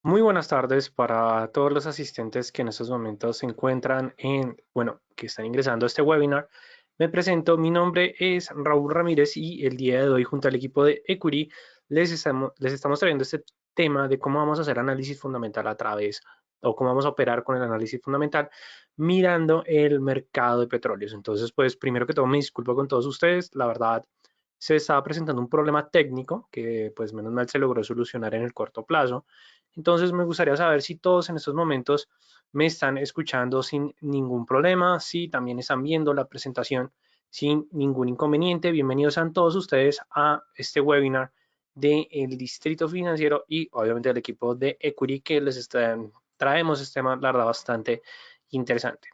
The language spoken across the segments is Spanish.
Muy buenas tardes para todos los asistentes que en estos momentos se encuentran que están ingresando a este webinar. Me presento, mi nombre es Raúl Ramírez y el día de hoy junto al equipo de Equity les estamos trayendo este tema de cómo vamos a hacer análisis fundamental a través o cómo vamos a operar con el análisis fundamental mirando el mercado de petróleos. Entonces, pues primero que todo me disculpo con todos ustedes, la verdad se estaba presentando un problema técnico que pues menos mal se logró solucionar en el corto plazo. Entonces me gustaría saber si todos en estos momentos me están escuchando sin ningún problema, si también están viendo la presentación sin ningún inconveniente. Bienvenidos a todos ustedes a este webinar del Distrito Financiero y obviamente del equipo de Equity que traemos este tema, la verdad, bastante interesante.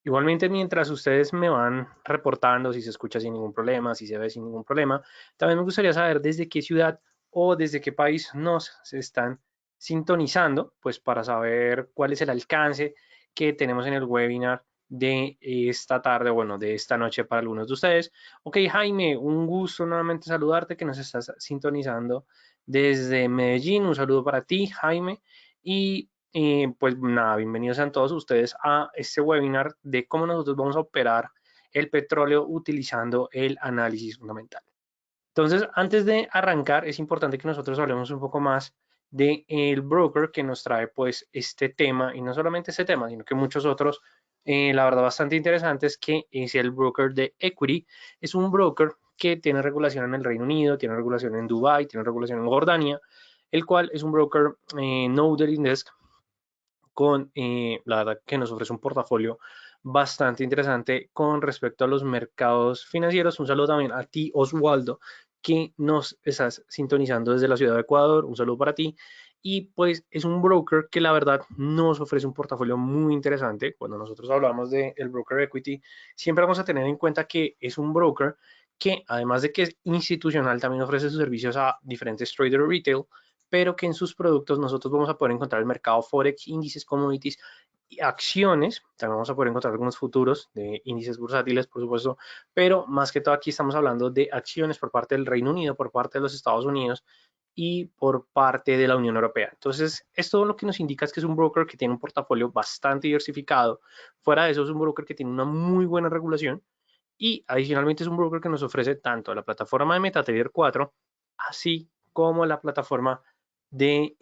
Igualmente, mientras ustedes me van reportando si se escucha sin ningún problema, si se ve sin ningún problema, también me gustaría saber desde qué ciudad o desde qué país nos están sintonizando, pues para saber cuál es el alcance que tenemos en el webinar de esta tarde, bueno, de esta noche para algunos de ustedes. Ok, Jaime, un gusto nuevamente saludarte que nos estás sintonizando desde Medellín. Un saludo para ti, Jaime. Y pues nada, bienvenidos a todos ustedes a este webinar de cómo nosotros vamos a operar el petróleo utilizando el análisis fundamental. Entonces, antes de arrancar, es importante que nosotros hablemos un poco más del broker que nos trae pues este tema, y no solamente este tema, sino que muchos otros, la verdad, bastante interesantes, que es el broker de Equity. Es un broker que tiene regulación en el Reino Unido, tiene regulación en Dubái, tiene regulación en Jordania, el cual es un broker no dealing desk con, la verdad, que nos ofrece un portafolio bastante interesante con respecto a los mercados financieros. Un saludo también a ti, Oswaldo, que nos estás sintonizando desde la ciudad de Ecuador. Un saludo para ti. Y pues es un broker que la verdad nos ofrece un portafolio muy interesante. Cuando nosotros hablamos del broker equity, siempre vamos a tener en cuenta que es un broker que además de que es institucional, también ofrece sus servicios a diferentes traders retail, pero que en sus productos nosotros vamos a poder encontrar el mercado Forex, índices, commodities y acciones. También vamos a poder encontrar algunos futuros de índices bursátiles, por supuesto, pero más que todo aquí estamos hablando de acciones por parte del Reino Unido, por parte de los Estados Unidos y por parte de la Unión Europea. Entonces, esto lo que nos indica es que es un broker que tiene un portafolio bastante diversificado. Fuera de eso, es un broker que tiene una muy buena regulación y adicionalmente es un broker que nos ofrece tanto la plataforma de MetaTrader 4, así como la plataforma de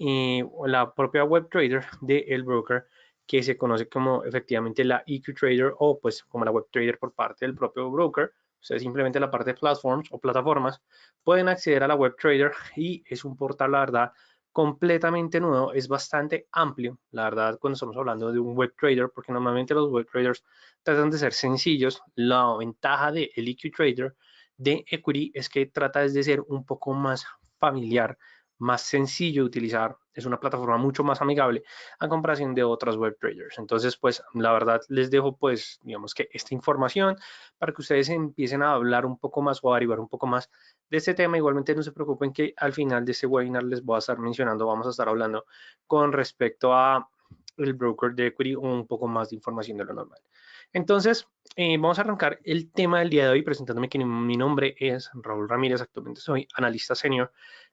la propia web trader del broker, que se conoce como efectivamente la EQ Trader o pues como la web trader por parte del propio broker. Ustedes simplemente la parte de platforms o plataformas pueden acceder a la web trader y es un portal, la verdad, completamente nuevo, es bastante amplio, la verdad, cuando estamos hablando de un web trader, porque normalmente los web traders tratan de ser sencillos. La ventaja de el EQ Trader de Equity es que trata de ser un poco más familiar, más sencillo de utilizar, es una plataforma mucho más amigable a comparación de otras web traders. Entonces, pues la verdad les dejo pues digamos que esta información para que ustedes empiecen a hablar un poco más o a derivar un poco más de este tema. Igualmente no se preocupen que al final de este webinar les voy a estar mencionando, vamos a estar hablando con respecto a el broker de Equity un poco más de información de lo normal. Entonces, vamos a arrancar el tema del día de hoy presentándome que mi nombre es Raúl Ramírez, actualmente soy analista senior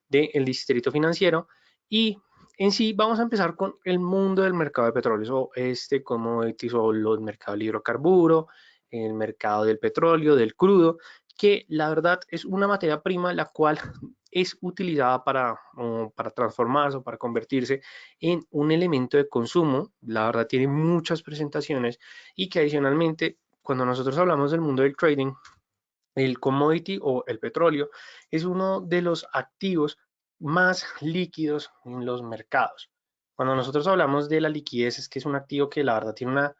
del Distrito Financiero y en sí vamos a empezar con el mundo del mercado de petróleos o commodities o los mercados de hidrocarburo, el mercado del petróleo, del crudo, que la verdad es una materia prima la cual es utilizada para transformarse o para convertirse en un elemento de consumo. La verdad tiene muchas presentaciones y que adicionalmente cuando nosotros hablamos del mundo del trading, el commodity o el petróleo es uno de los activos más líquidos en los mercados. Cuando nosotros hablamos de la liquidez es que es un activo que la verdad tiene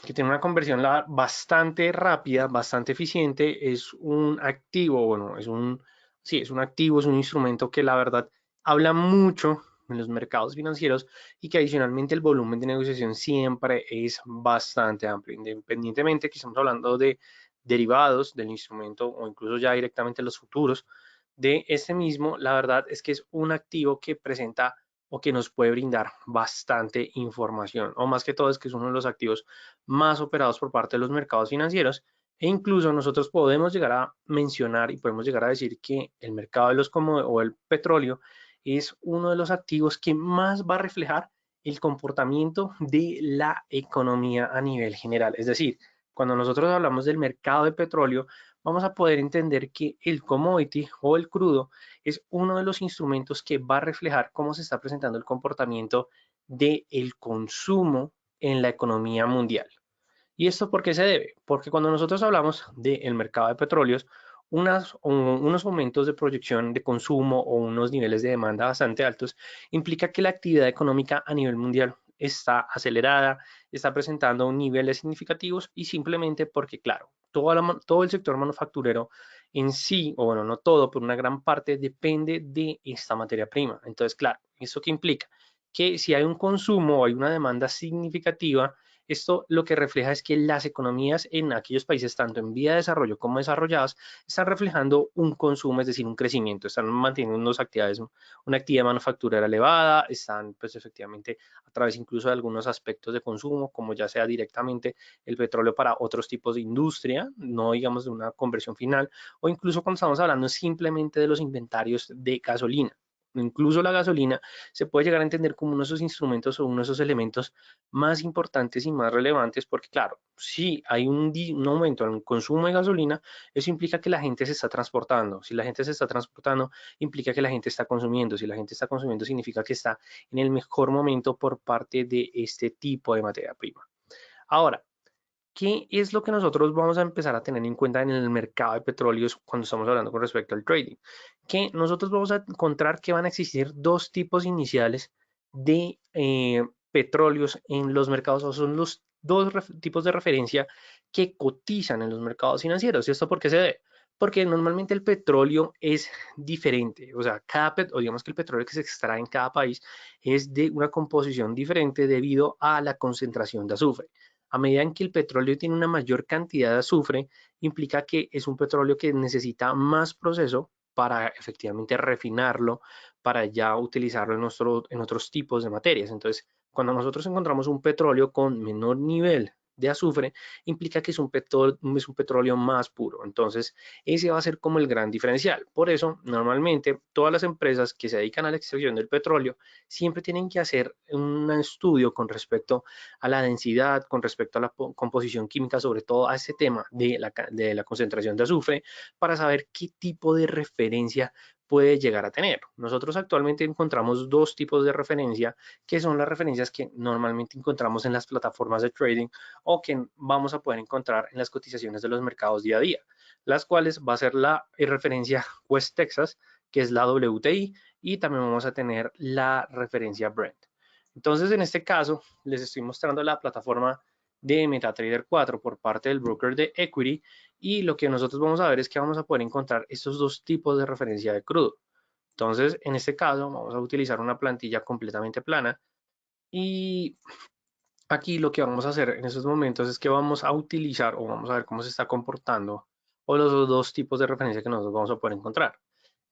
que tiene una conversión bastante rápida, bastante eficiente, es un activo, sí, es un activo, es un instrumento que la verdad habla mucho en los mercados financieros y que adicionalmente el volumen de negociación siempre es bastante amplio, independientemente que estamos hablando de derivados del instrumento o incluso ya directamente los futuros de este mismo, la verdad es que es un activo que presenta o que nos puede brindar bastante información, o más que todo es que es uno de los activos más operados por parte de los mercados financieros, e incluso nosotros podemos llegar a mencionar y podemos llegar a decir que el mercado de los o el petróleo es uno de los activos que más va a reflejar el comportamiento de la economía a nivel general. Es decir, cuando nosotros hablamos del mercado de petróleo, vamos a poder entender que el commodity o el crudo es uno de los instrumentos que va a reflejar cómo se está presentando el comportamiento del consumo en la economía mundial. ¿Y esto por qué se debe? Porque cuando nosotros hablamos del mercado de petróleos, unos aumentos de proyección de consumo o unos niveles de demanda bastante altos implica que la actividad económica a nivel mundial está acelerada, está presentando niveles significativos y simplemente porque, claro, todo el sector manufacturero en sí, o bueno, no todo, pero una gran parte depende de esta materia prima. Entonces, claro, ¿eso qué implica? Que si hay un consumo o hay una demanda significativa, esto lo que refleja es que las economías en aquellos países, tanto en vía de desarrollo como desarrollados, están reflejando un consumo, es decir, un crecimiento, están manteniendo unas actividades, una actividad manufacturera elevada, están pues efectivamente a través incluso de algunos aspectos de consumo, como ya sea directamente el petróleo para otros tipos de industria, no digamos de una conversión final, o incluso cuando estamos hablando simplemente de los inventarios de gasolina. Incluso la gasolina se puede llegar a entender como uno de esos instrumentos o uno de esos elementos más importantes y más relevantes porque, claro, si hay un aumento en el consumo de gasolina, eso implica que la gente se está transportando. Si la gente se está transportando, implica que la gente está consumiendo. Si la gente está consumiendo, significa que está en el mejor momento por parte de este tipo de materia prima. Ahora, ¿qué es lo que nosotros vamos a empezar a tener en cuenta en el mercado de petróleos cuando estamos hablando con respecto al trading? Que nosotros vamos a encontrar que van a existir dos tipos iniciales de petróleos en los mercados, o son los dos tipos de referencia que cotizan en los mercados financieros. ¿Y esto por qué se debe? Porque normalmente el petróleo es diferente, o sea, o digamos que el petróleo que se extrae en cada país es de una composición diferente debido a la concentración de azufre. A medida en que el petróleo tiene una mayor cantidad de azufre, implica que es un petróleo que necesita más proceso para efectivamente refinarlo, para ya utilizarlo en otros tipos de materias. Entonces, cuando nosotros encontramos un petróleo con menor nivel de azufre, implica que es un petróleo más puro. Entonces, ese va a ser como el gran diferencial. Por eso, normalmente, todas las empresas que se dedican a la extracción del petróleo siempre tienen que hacer un estudio con respecto a la densidad, con respecto a la composición química, sobre todo a ese tema de la concentración de azufre, para saber qué tipo de referencia puede llegar a tener. Nosotros actualmente encontramos dos tipos de referencia, que son las referencias que normalmente encontramos en las plataformas de trading o que vamos a poder encontrar en las cotizaciones de los mercados día a día, las cuales va a ser la referencia West Texas, que es la WTI, y también vamos a tener la referencia Brent. Entonces, en este caso, les estoy mostrando la plataforma de MetaTrader 4 por parte del broker de Equity y lo que nosotros vamos a ver es que vamos a poder encontrar estos dos tipos de referencia de crudo. Entonces, en este caso, vamos a utilizar una plantilla completamente plana y aquí lo que vamos a hacer en estos momentos es que vamos a utilizar o vamos a ver cómo se está comportando o los dos tipos de referencia que nosotros vamos a poder encontrar.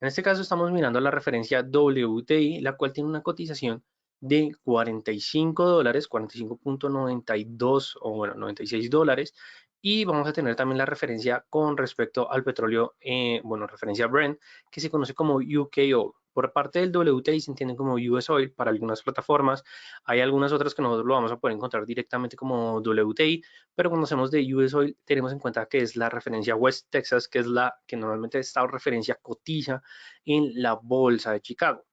En este caso estamos mirando la referencia WTI, la cual tiene una cotización de $45, 45.92 o bueno, $96. Y vamos a tener también la referencia con respecto al petróleo, bueno, referencia Brent, que se conoce como UKO. Por parte del WTI se entiende como US Oil para algunas plataformas. Hay algunas otras que nosotros lo vamos a poder encontrar directamente como WTI, pero cuando hacemos de US Oil tenemos en cuenta que es la referencia West Texas, que es la que normalmente esta referencia cotiza en la bolsa de Chicago.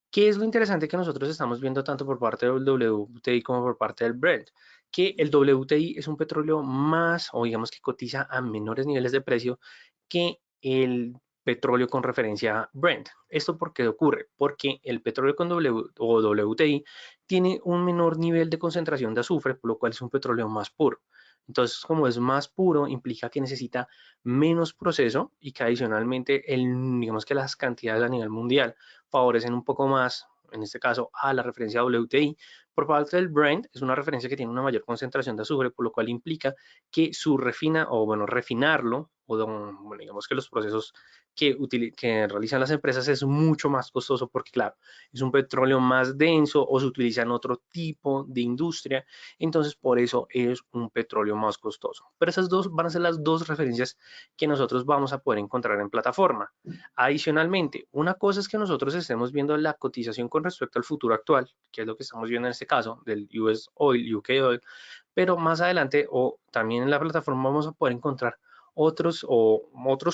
¿Qué es lo interesante que nosotros estamos viendo tanto por parte del WTI como por parte del Brent? Que el WTI es un petróleo más, o digamos que cotiza a menores niveles de precio que el petróleo con referencia Brent. ¿Esto por qué ocurre? Porque el petróleo con WTI tiene un menor nivel de concentración de azufre, por lo cual es un petróleo más puro. Entonces, como es más puro, implica que necesita menos proceso y que adicionalmente, digamos que las cantidades a nivel mundial favorecen un poco más, en este caso, a la referencia WTI. Por parte del Brent, es una referencia que tiene una mayor concentración de azufre, por lo cual implica que su refinarlo bueno, digamos que los procesos que realizan las empresas es mucho más costoso porque, claro, es un petróleo más denso o se utiliza en otro tipo de industria, entonces por eso es un petróleo más costoso. Pero esas dos van a ser las dos referencias que nosotros vamos a poder encontrar en plataforma. Adicionalmente, una cosa es que nosotros estemos viendo la cotización con respecto al futuro actual, que es lo que estamos viendo en este caso del US Oil, UK Oil, pero más adelante o también en la plataforma vamos a poder encontrar otros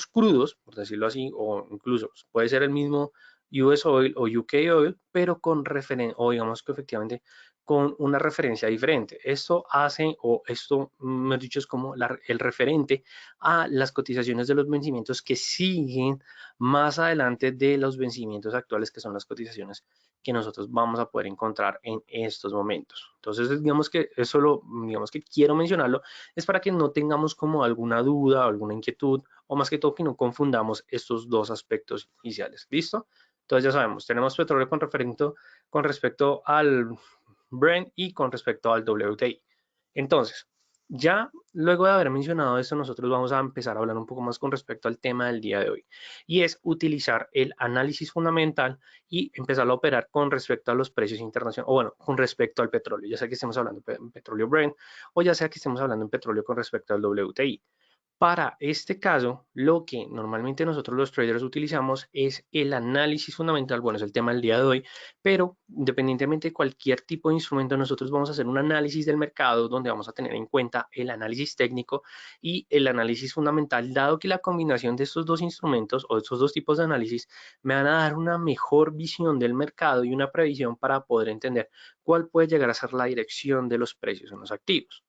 crudos, por decirlo así, o incluso puede ser el mismo US Oil o UK Oil, pero con referencia, o digamos que efectivamente con una referencia diferente. Esto hace, o esto, mejor dicho, es como el referente a las cotizaciones de los vencimientos que siguen más adelante de los vencimientos actuales, que son las cotizaciones que nosotros vamos a poder encontrar en estos momentos. Entonces, digamos que eso digamos que quiero mencionarlo, es para que no tengamos como alguna duda, alguna inquietud, o más que todo que no confundamos estos dos aspectos iniciales. ¿Listo? Entonces ya sabemos, tenemos petróleo con respecto al Brent y con respecto al WTI. Entonces, ya luego de haber mencionado esto, nosotros vamos a empezar a hablar un poco más con respecto al tema del día de hoy, y es utilizar el análisis fundamental y empezar a operar con respecto a los precios internacionales, o bueno, con respecto al petróleo, ya sea que estemos hablando de petróleo Brent o ya sea que estemos hablando en petróleo con respecto al WTI. Para este caso, lo que normalmente nosotros los traders utilizamos es el análisis fundamental, bueno, es el tema del día de hoy, pero independientemente de cualquier tipo de instrumento, nosotros vamos a hacer un análisis del mercado donde vamos a tener en cuenta el análisis técnico y el análisis fundamental, dado que la combinación de estos dos instrumentos o estos dos tipos de análisis me van a dar una mejor visión del mercado y una previsión para poder entender cuál puede llegar a ser la dirección de los precios en los activos.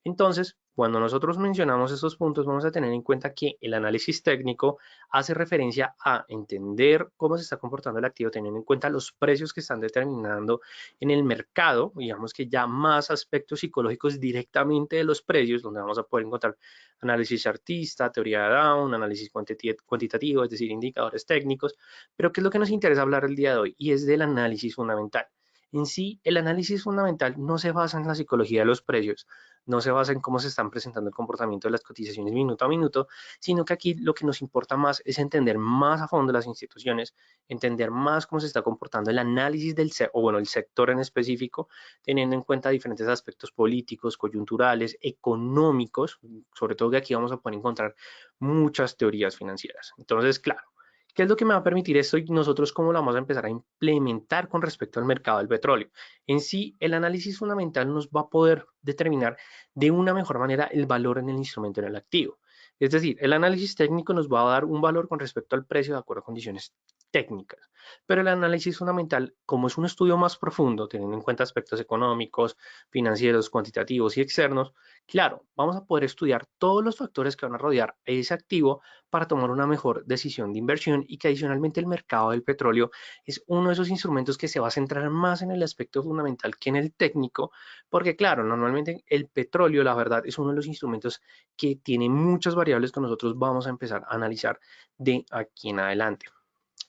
Entonces, cuando nosotros mencionamos estos puntos, vamos a tener en cuenta que el análisis técnico hace referencia a entender cómo se está comportando el activo, teniendo en cuenta los precios que están determinando en el mercado, digamos que ya más aspectos psicológicos directamente de los precios, donde vamos a poder encontrar análisis chartista, teoría de Down, análisis cuantitativo, es decir, indicadores técnicos, pero ¿qué es lo que nos interesa hablar el día de hoy? Y es del análisis fundamental. En sí, el análisis fundamental no se basa en la psicología de los precios, no se basa en cómo se están presentando el comportamiento de las cotizaciones minuto a minuto, sino que aquí lo que nos importa más es entender más a fondo las instituciones, entender más cómo se está comportando el análisis o bueno, el sector en específico, teniendo en cuenta diferentes aspectos políticos, coyunturales, económicos, sobre todo que aquí vamos a poder encontrar muchas teorías financieras. Entonces, claro, ¿qué es lo que me va a permitir esto y nosotros cómo lo vamos a empezar a implementar con respecto al mercado del petróleo? En sí, el análisis fundamental nos va a poder determinar de una mejor manera el valor en el instrumento, en el activo. Es decir, el análisis técnico nos va a dar un valor con respecto al precio de acuerdo a condiciones técnicas, pero el análisis fundamental, como es un estudio más profundo, teniendo en cuenta aspectos económicos, financieros, cuantitativos y externos, claro, vamos a poder estudiar todos los factores que van a rodear ese activo para tomar una mejor decisión de inversión, y que adicionalmente el mercado del petróleo es uno de esos instrumentos que se va a centrar más en el aspecto fundamental que en el técnico, porque claro, normalmente el petróleo, la verdad, es uno de los instrumentos que tiene muchas variables que nosotros vamos a empezar a analizar de aquí en adelante.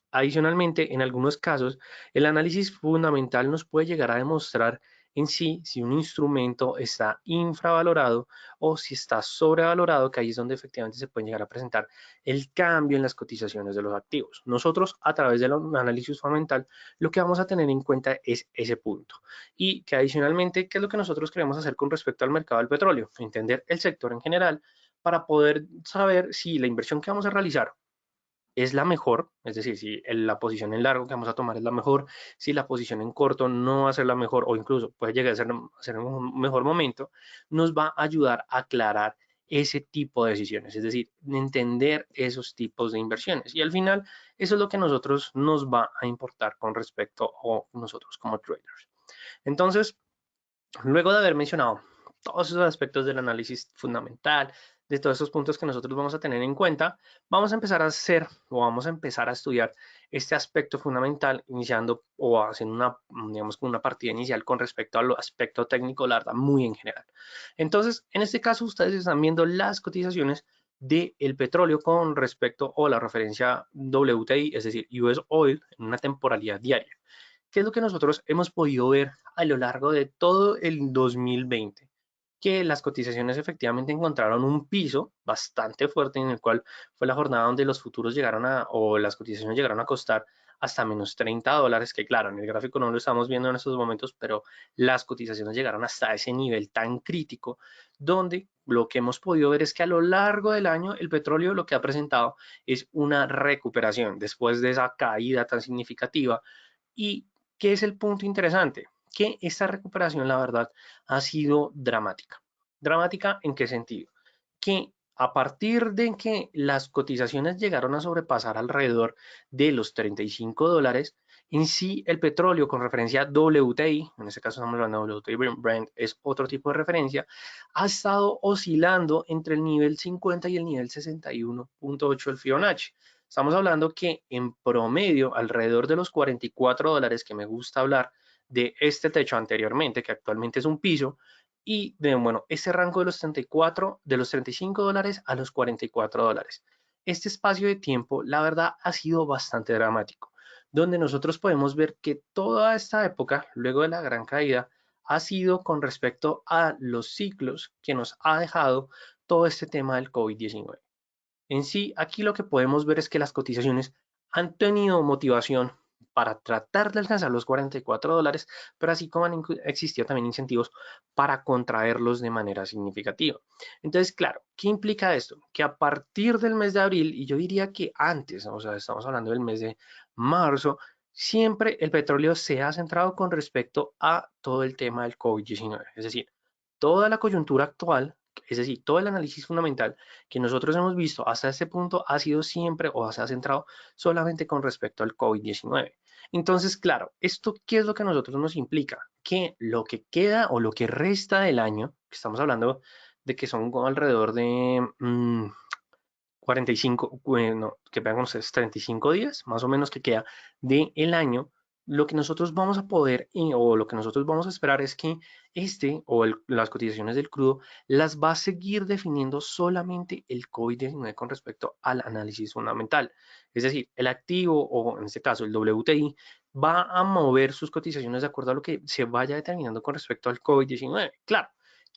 Adicionalmente, en algunos casos, el análisis fundamental nos puede llegar a demostrar en sí si un instrumento está infravalorado o si está sobrevalorado, que ahí es donde efectivamente se puede llegar a presentar el cambio en las cotizaciones de los activos. Nosotros, a través del análisis fundamental, lo que vamos a tener en cuenta es ese punto. Y que adicionalmente, ¿qué es lo que nosotros queremos hacer con respecto al mercado del petróleo? Entender el sector en general para poder saber si la inversión que vamos a realizar es la mejor, es decir, si la posición en largo que vamos a tomar es la mejor, si la posición en corto no va a ser la mejor o incluso puede llegar a ser un mejor momento, nos va a ayudar a aclarar ese tipo de decisiones, es decir, entender esos tipos de inversiones. Y al final, eso es lo que a nosotros nos va a importar con respecto a nosotros como traders. Entonces, luego de haber mencionado todos esos aspectos del análisis fundamental, de todos esos puntos que nosotros vamos a tener en cuenta, vamos a empezar a hacer o vamos a empezar a estudiar este aspecto fundamental, iniciando o haciendo una, digamos, una partida inicial con respecto al aspecto técnico, la verdad, muy en general. Entonces, en este caso, ustedes están viendo las cotizaciones del petróleo con respecto o la referencia WTI, es decir, US Oil, en una temporalidad diaria. ¿Qué es lo que nosotros hemos podido ver a lo largo de todo el 2020? que las cotizaciones efectivamente encontraron un piso bastante fuerte en el cual fue la jornada donde los futuros llegaron o las cotizaciones llegaron a costar hasta menos $30, que claro, en el gráfico no lo estamos viendo en estos momentos, pero las cotizaciones llegaron hasta ese nivel tan crítico, donde lo que hemos podido ver es que a lo largo del año el petróleo lo que ha presentado es una recuperación después de esa caída tan significativa. ¿Y qué es el punto interesante? Que esta recuperación, la verdad, ha sido dramática. ¿Dramática en qué sentido? Que a partir de que las cotizaciones llegaron a sobrepasar alrededor de los $35, en sí el petróleo con referencia a WTI, en este caso estamos hablando de WTI Brent, es otro tipo de referencia, ha estado oscilando entre el nivel 50 y el nivel 61.8 del Fibonacci. Estamos hablando que en promedio, alrededor de los $44, que me gusta hablar de este techo anteriormente, que actualmente es un piso, y de, bueno, ese rango de los 34, de los $35 a los $44. Este espacio de tiempo, la verdad, ha sido bastante dramático, donde nosotros podemos ver que toda esta época, luego de la gran caída, ha sido con respecto a los ciclos que nos ha dejado todo este tema del COVID-19. En sí, aquí lo que podemos ver es que las cotizaciones han tenido motivación para tratar de alcanzar los $44, pero así como han existido también incentivos para contraerlos de manera significativa. Entonces, claro, ¿qué implica esto? Que a partir del mes de abril, y yo diría que antes, o sea, estamos hablando del mes de marzo, siempre el petróleo se ha centrado con respecto a todo el tema del COVID-19. Es decir, toda la coyuntura actual, es decir, todo el análisis fundamental que nosotros hemos visto hasta este punto ha sido siempre o se ha centrado solamente con respecto al COVID-19. Entonces, claro, ¿esto qué es lo que a nosotros nos implica? Que lo que queda o lo que resta del año, que estamos hablando de que son alrededor de 45, bueno, que vean ustedes, 35 días, más o menos que queda del año, lo que nosotros vamos a poder o lo que nosotros vamos a esperar es que las cotizaciones del crudo las va a seguir definiendo solamente el COVID-19 con respecto al análisis fundamental. Es decir, el activo o en este caso el WTI va a mover sus cotizaciones de acuerdo a lo que se vaya determinando con respecto al COVID-19. Claro,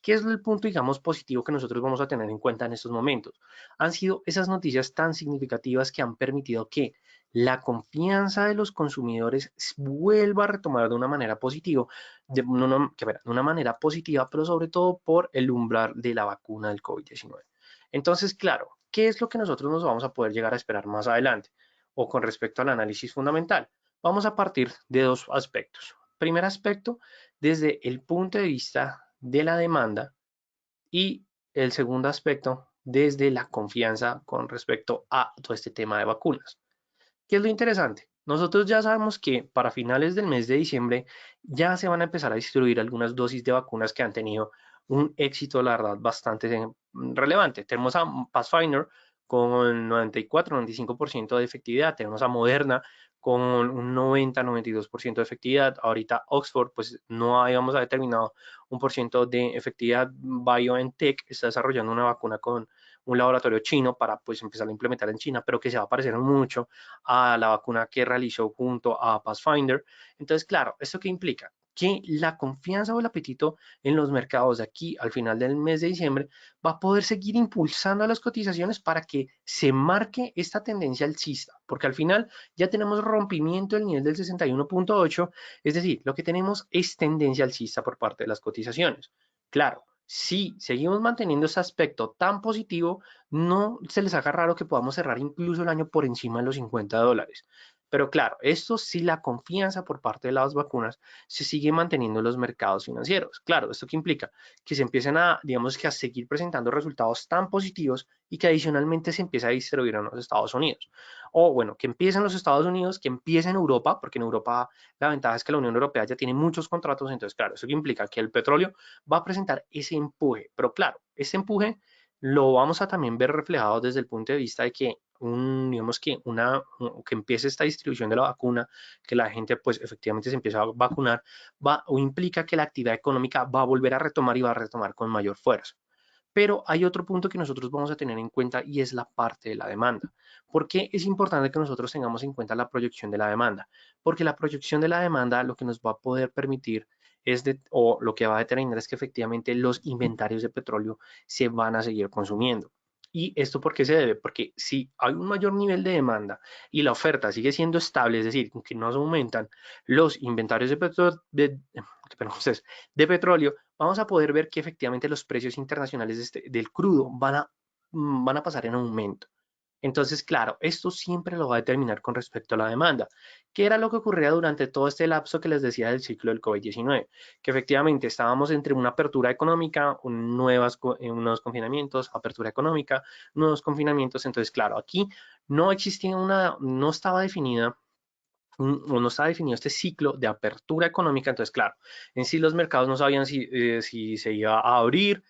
¿qué es el punto, digamos, positivo que nosotros vamos a tener en cuenta en estos momentos? Han sido esas noticias tan significativas que han permitido que la confianza de los consumidores vuelva a retomar de una manera positiva, de una manera positiva, pero sobre todo por el umbral de la vacuna del COVID-19. Entonces, claro, ¿qué es lo que nosotros nos vamos a poder llegar a esperar más adelante? O con respecto al análisis fundamental, vamos a partir de dos aspectos. Primer aspecto, desde el punto de vista de la demanda, y el segundo aspecto, desde la confianza con respecto a todo este tema de vacunas. ¿Qué es lo interesante? Nosotros ya sabemos que para finales del mes de diciembre ya se van a empezar a distribuir algunas dosis de vacunas que han tenido un éxito, la verdad, bastante relevante. Tenemos a Pathfinder con 94-95% de efectividad, tenemos a Moderna con un 90-92% de efectividad. Ahorita Oxford, pues no habíamos determinado un por ciento de efectividad. BioNTech está desarrollando una vacuna con un laboratorio chino para pues empezar a implementar en China, pero que se va a parecer mucho a la vacuna que realizó junto a Pathfinder. Entonces, claro, ¿esto qué implica? Que la confianza o el apetito en los mercados de aquí al final del mes de diciembre va a poder seguir impulsando a las cotizaciones para que se marque esta tendencia alcista, porque al final ya tenemos rompimiento del nivel del 61.8, es decir, lo que tenemos es tendencia alcista por parte de las cotizaciones. Claro, si seguimos manteniendo ese aspecto tan positivo, no se les haga raro que podamos cerrar incluso el año por encima de los $50. Pero claro, esto sí, la confianza por parte de las vacunas se sigue manteniendo en los mercados financieros. Claro, ¿esto qué implica? Que se empiecen a, digamos que a seguir presentando resultados tan positivos y que adicionalmente se empiece a distribuir en los Estados Unidos. O bueno, que empiecen los Estados Unidos, que empiece en Europa, porque en Europa la ventaja es que la Unión Europea ya tiene muchos contratos, entonces claro, eso implica que el petróleo va a presentar ese empuje, pero claro, ese empuje lo vamos a también ver reflejado desde el punto de vista de que digamos que empiece esta distribución de la vacuna, que la gente pues efectivamente se empieza a vacunar, va o implica que la actividad económica va a volver a retomar y va a retomar con mayor fuerza. Pero hay otro punto que nosotros vamos a tener en cuenta y es la parte de la demanda. ¿Por qué es importante que nosotros tengamos en cuenta la proyección de la demanda? Porque la proyección de la demanda lo que nos va a poder permitir o lo que va a determinar es que efectivamente los inventarios de petróleo se van a seguir consumiendo. ¿Y esto por qué se debe? Porque si hay un mayor nivel de demanda y la oferta sigue siendo estable, es decir, que no se aumentan los inventarios de petróleo, vamos a poder ver que efectivamente los precios internacionales del crudo van a pasar en aumento. Entonces, claro, esto siempre lo va a determinar con respecto a la demanda. ¿Qué era lo que ocurría durante todo este lapso que les decía del ciclo del COVID-19? Que efectivamente estábamos entre una apertura económica, nuevos confinamientos, apertura económica, nuevos confinamientos. Entonces, claro, aquí no estaba definida o no estaba definido este ciclo de apertura económica. Entonces, claro, en sí los mercados no sabían si se iba a abrir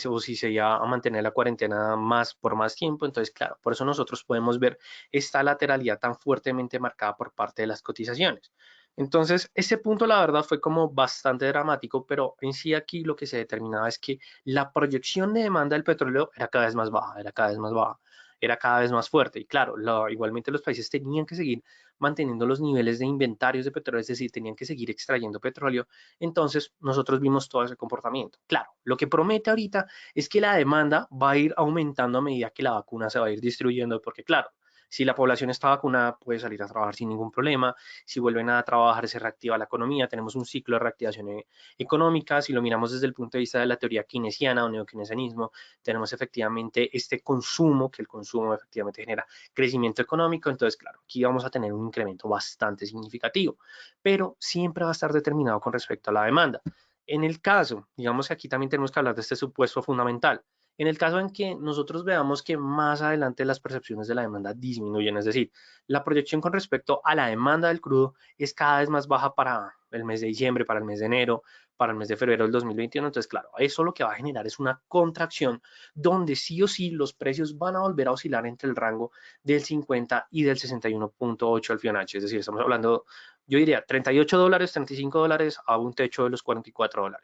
o si se iba a mantener la cuarentena por más tiempo. Entonces, claro, por eso nosotros podemos ver esta lateralidad tan fuertemente marcada por parte de las cotizaciones. Entonces, ese punto, la verdad, fue como bastante dramático, pero en sí aquí lo que se determinaba es que la proyección de demanda del petróleo era cada vez más baja, era cada vez más baja, era cada vez más fuerte. Y claro, igualmente los países tenían que seguir manteniendo los niveles de inventarios de petróleo, es decir, tenían que seguir extrayendo petróleo. Entonces, nosotros vimos todo ese comportamiento. Claro, lo que promete ahorita es que la demanda va a ir aumentando a medida que la vacuna se va a ir distribuyendo, porque claro, si la población está vacunada, puede salir a trabajar sin ningún problema. Si vuelven a trabajar, se reactiva la economía. Tenemos un ciclo de reactivación económica. Si lo miramos desde el punto de vista de la teoría keynesiana o neokeynesianismo, tenemos efectivamente este consumo, que el consumo efectivamente genera crecimiento económico. Entonces, claro, aquí vamos a tener un incremento bastante significativo, pero siempre va a estar determinado con respecto a la demanda. En el caso, digamos que aquí también tenemos que hablar de este supuesto fundamental. En el caso en que nosotros veamos que más adelante las percepciones de la demanda disminuyen, es decir, la proyección con respecto a la demanda del crudo es cada vez más baja para el mes de diciembre, para el mes de enero, para el mes de febrero del 2021. Entonces, claro, eso lo que va a generar es una contracción donde sí o sí los precios van a volver a oscilar entre el rango del 50 y del 61.8 al Fibonacci. Es decir, estamos hablando, yo diría, $38, $35 a un techo de los $44.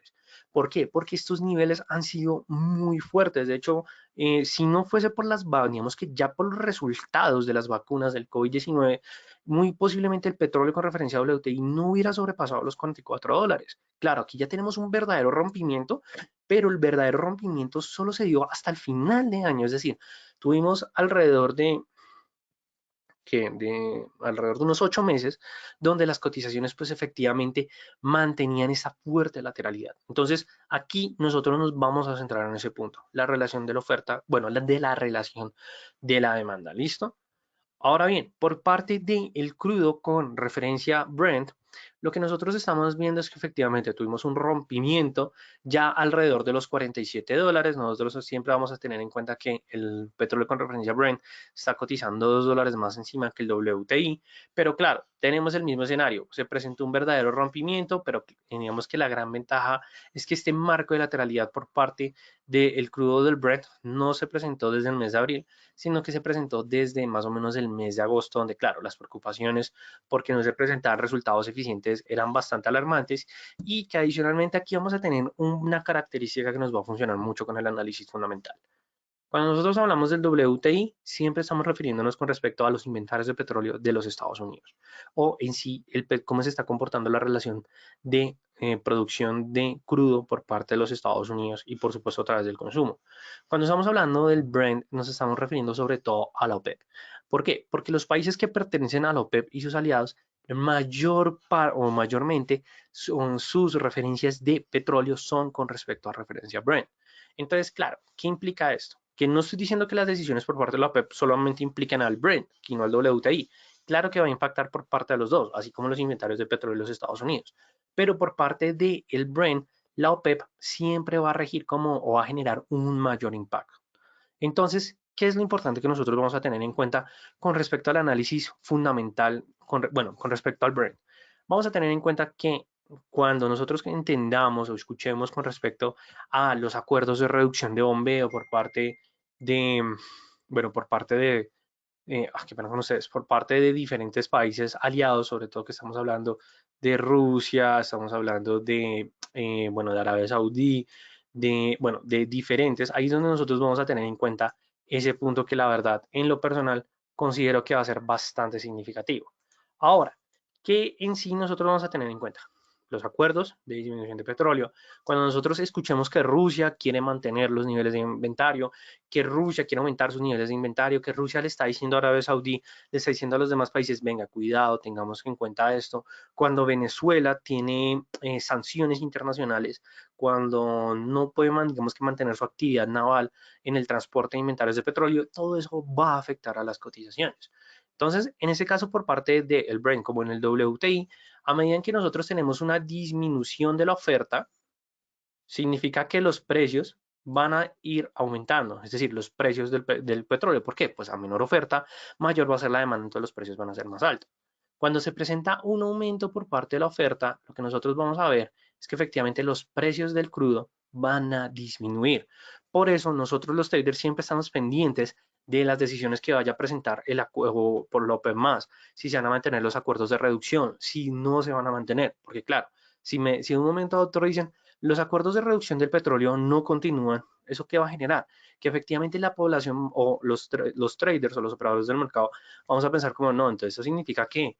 ¿Por qué? Porque estos niveles han sido muy fuertes. De hecho, si no fuese por digamos que ya por los resultados de las vacunas del COVID-19, muy posiblemente el petróleo con referencia a WTI no hubiera sobrepasado los $44. Claro, aquí ya tenemos un verdadero rompimiento, pero el verdadero rompimiento solo se dio hasta el final de año. Es decir, tuvimos alrededor de unos 8 meses, donde las cotizaciones pues efectivamente mantenían esa fuerte lateralidad. Entonces, aquí nosotros nos vamos a centrar en ese punto, la relación de la oferta, bueno, de la relación de la demanda, ¿listo? Ahora bien, por parte del crudo con referencia a Brent, lo que nosotros estamos viendo es que efectivamente tuvimos un rompimiento ya alrededor de los $47. Nosotros siempre vamos a tener en cuenta que el petróleo con referencia a Brent está cotizando $2 más encima que el WTI, pero claro, tenemos el mismo escenario. Se presentó un verdadero rompimiento, pero digamos que la gran ventaja es que este marco de lateralidad por parte del crudo del Brent no se presentó desde el mes de abril, sino que se presentó desde más o menos el mes de agosto, donde claro, las preocupaciones porque no se presentaban resultados eficientes eran bastante alarmantes, y que adicionalmente aquí vamos a tener una característica que nos va a funcionar mucho con el análisis fundamental. Cuando nosotros hablamos del WTI, siempre estamos refiriéndonos con respecto a los inventarios de petróleo de los Estados Unidos, o en sí cómo se está comportando la relación de producción de crudo por parte de los Estados Unidos y por supuesto a través del consumo. Cuando estamos hablando del Brent, nos estamos refiriendo sobre todo a la OPEP. ¿Por qué? Porque los países que pertenecen a la OPEP y sus aliados, mayormente son sus referencias de petróleo son con respecto a referencia Brent. Entonces, claro, ¿qué implica esto? Que no estoy diciendo que las decisiones por parte de la OPEP solamente impliquen al Brent, y no al WTI. Claro que va a impactar por parte de los dos, así como los inventarios de petróleo de los Estados Unidos. Pero por parte del Brent, la OPEP siempre va a regir como o va a generar un mayor impacto. Entonces, ¿qué es lo importante que nosotros vamos a tener en cuenta con respecto al análisis fundamental, con respecto al Brent? Vamos a tener en cuenta que cuando nosotros entendamos o escuchemos con respecto a los acuerdos de reducción de bombeo por parte de, por parte de, qué pena con ustedes, por parte de diferentes países aliados, sobre todo que estamos hablando de Rusia, estamos hablando de Arabia Saudí, de diferentes, ahí es donde nosotros vamos a tener en cuenta ese punto que la verdad, en lo personal, considero que va a ser bastante significativo. Ahora, ¿qué en sí nosotros vamos a tener en cuenta? los acuerdos de disminución de petróleo, cuando nosotros escuchemos que Rusia quiere mantener los niveles de inventario, que Rusia quiere aumentar sus niveles de inventario, que Rusia le está diciendo a Arabia Saudí, le está diciendo a los demás países, venga, cuidado, tengamos en cuenta esto, cuando Venezuela tiene sanciones internacionales, cuando no puede, digamos, que mantener su actividad naval en el transporte de inventarios de petróleo, todo eso va a afectar a las cotizaciones. Entonces, en ese caso, por parte del Brent, como en el WTI, a medida en que nosotros tenemos una disminución de la oferta, significa que los precios van a ir aumentando, es decir, los precios del petróleo. ¿Por qué? Pues a menor oferta, mayor va a ser la demanda, entonces los precios van a ser más altos. Cuando se presenta un aumento por parte de la oferta, lo que nosotros vamos a ver es que efectivamente los precios del crudo van a disminuir. Por eso nosotros los traders siempre estamos pendientes de las decisiones que vaya a presentar el acuerdo por la OPEP+, si se van a mantener los acuerdos de reducción, si no se van a mantener, porque claro, si en un momento a otro dicen los acuerdos de reducción del petróleo no continúan, ¿eso qué va a generar? Que efectivamente la población o los traders o los operadores del mercado vamos a pensar como no, entonces eso significa que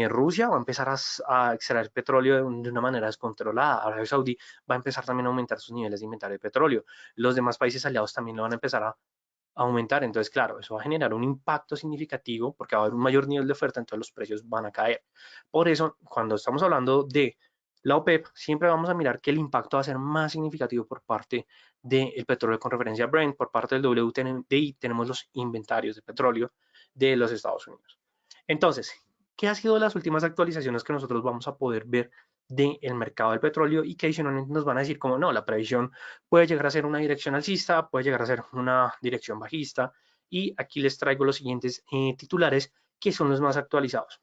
Rusia va a empezar a extraer petróleo de una manera descontrolada, Arabia Saudí va a empezar también a aumentar sus niveles de inventario de petróleo, los demás países aliados también lo van a empezar a aumentar, entonces claro, eso va a generar un impacto significativo porque va a haber un mayor nivel de oferta, entonces los precios van a caer. Por eso, cuando estamos hablando de la OPEP, siempre vamos a mirar que el impacto va a ser más significativo por parte del petróleo con referencia a Brent, por parte del WTI tenemos los inventarios de petróleo de los Estados Unidos. Entonces, ¿qué ha sido las últimas actualizaciones que nosotros vamos a poder ver del mercado del petróleo y que adicionalmente nos van a decir como no, la previsión puede llegar a ser una dirección alcista, puede llegar a ser una dirección bajista y aquí les traigo los siguientes titulares que son los más actualizados.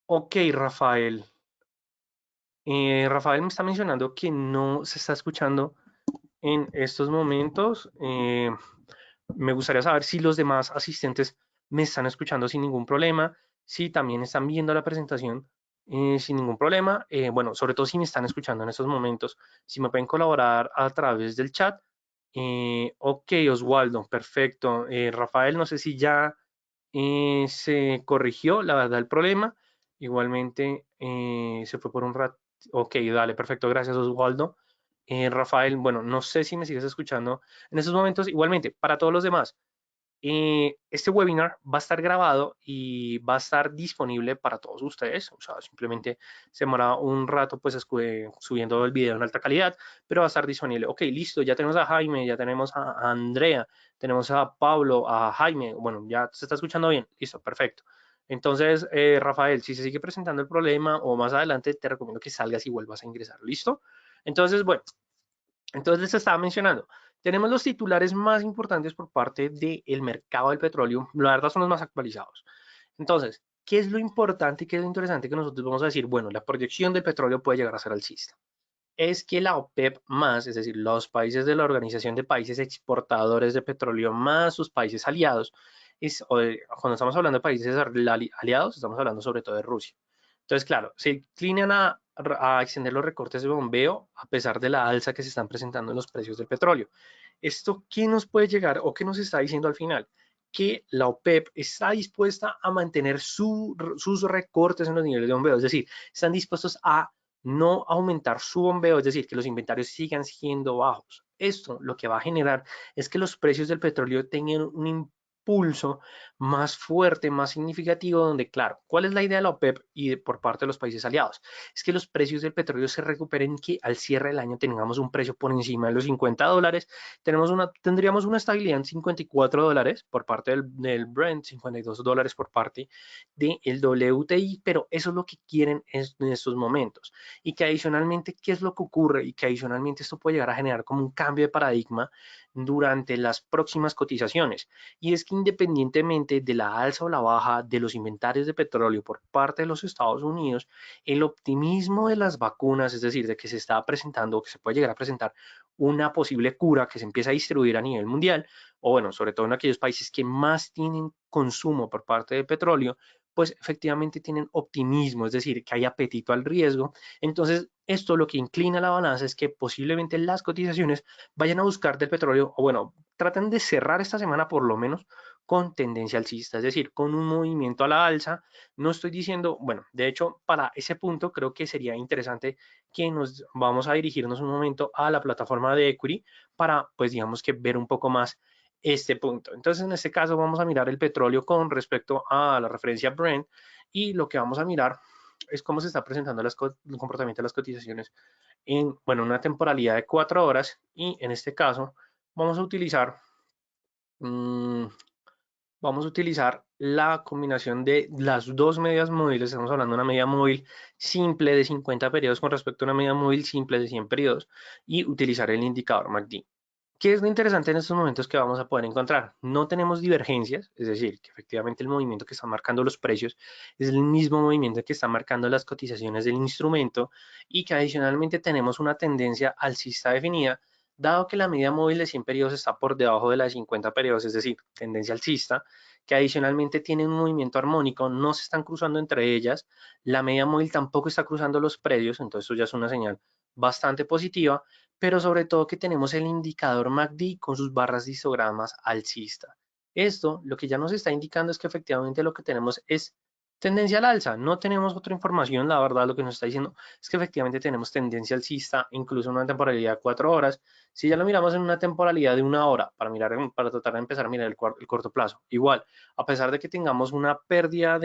Ok, Rafael. Rafael me está mencionando que no se está escuchando en estos momentos. Me gustaría saber si los demás asistentes me están escuchando sin ningún problema, si también están viendo la presentación sin ningún problema. Bueno, sobre todo si me están escuchando en estos momentos, si me pueden colaborar a través del chat. Ok, Oswaldo, perfecto. Rafael, no sé si ya se corrigió, la verdad, el problema. Igualmente se fue por un rato. Ok, dale, perfecto, gracias Oswaldo. Rafael, bueno, no sé si me sigues escuchando en estos momentos. Igualmente, para todos los demás, este webinar va a estar grabado y va a estar disponible para todos ustedes. O sea, simplemente se demora un rato pues subiendo el video en alta calidad, pero va a estar disponible. Ok, listo, ya tenemos a Jaime, ya tenemos a Andrea, tenemos a Pablo, a Jaime. Bueno, ya se está escuchando bien. Listo, perfecto. Entonces, Rafael, si se sigue presentando el problema o más adelante, te recomiendo que salgas y vuelvas a ingresar. ¿Listo? Entonces, bueno, entonces les estaba mencionando, tenemos los titulares más importantes por parte del mercado del petróleo, la verdad son los más actualizados. Entonces, ¿qué es lo importante y qué es lo interesante que nosotros vamos a decir? Bueno, la proyección del petróleo puede llegar a ser alcista. Es que la OPEP más, es decir, los países de la Organización de Países Exportadores de Petróleo más sus países aliados, cuando estamos hablando de países aliados, estamos hablando sobre todo de Rusia. Entonces, claro, se inclinan a extender los recortes de bombeo a pesar de la alza que se están presentando en los precios del petróleo. ¿Esto qué nos puede llegar o qué nos está diciendo al final? Que la OPEP está dispuesta a mantener sus recortes en los niveles de bombeo, es decir, están dispuestos a no aumentar su bombeo, es decir, que los inventarios sigan siendo bajos. Esto lo que va a generar es que los precios del petróleo tengan un impulso más fuerte, más significativo, donde, claro, ¿cuál es la idea de la OPEP y por parte de los países aliados? Es que los precios del petróleo se recuperen, que al cierre del año tengamos un precio por encima de los $50, tendríamos una estabilidad en $54 por parte del Brent, $52 por parte del WTI, pero eso es lo que quieren en estos momentos. Y que adicionalmente, ¿qué es lo que ocurre? Y que adicionalmente esto puede llegar a generar como un cambio de paradigma durante las próximas cotizaciones. Y es que independientemente de la alza o la baja de los inventarios de petróleo por parte de los Estados Unidos, el optimismo de las vacunas, es decir, de que se está presentando o que se puede llegar a presentar una posible cura que se empieza a distribuir a nivel mundial, o bueno, sobre todo en aquellos países que más tienen consumo por parte de petróleo, pues efectivamente tienen optimismo, es decir, que hay apetito al riesgo. Entonces, esto lo que inclina la balanza es que posiblemente las cotizaciones vayan a buscar del petróleo, o bueno, traten de cerrar esta semana por lo menos con tendencia alcista, es decir, con un movimiento a la alza. No estoy diciendo, bueno, de hecho, para ese punto creo que sería interesante que nos vamos a dirigirnos un momento a la plataforma de Equity para, pues digamos que ver un poco más este punto. Entonces, en este caso vamos a mirar el petróleo con respecto a la referencia Brent y lo que vamos a mirar es cómo se está presentando el comportamiento de las cotizaciones en, bueno, una temporalidad de 4 horas y en este caso vamos a utilizar mmm, vamos a utilizar la combinación de las dos medias móviles. Estamos hablando de una media móvil simple de 50 periodos con respecto a una media móvil simple de 100 periodos y utilizar el indicador MACD. ¿Qué es lo interesante en estos momentos que vamos a poder encontrar? No tenemos divergencias, es decir, que efectivamente el movimiento que está marcando los precios es el mismo movimiento que está marcando las cotizaciones del instrumento y que adicionalmente tenemos una tendencia alcista definida, dado que la media móvil de 100 periodos está por debajo de la de 50 periodos, es decir, tendencia alcista, que adicionalmente tiene un movimiento armónico, no se están cruzando entre ellas, la media móvil tampoco está cruzando los precios, entonces eso ya es una señal bastante positiva, pero sobre todo que tenemos el indicador MACD con sus barras de histogramas alcista. Esto lo que ya nos está indicando es que efectivamente lo que tenemos es tendencia al alza, no tenemos otra información, la verdad lo que nos está diciendo es que efectivamente tenemos tendencia alcista, incluso en una temporalidad de 4 horas. Si ya lo miramos en una temporalidad de 1 hora, para tratar de empezar a mirar el corto plazo, igual, a pesar de que tengamos una pérdida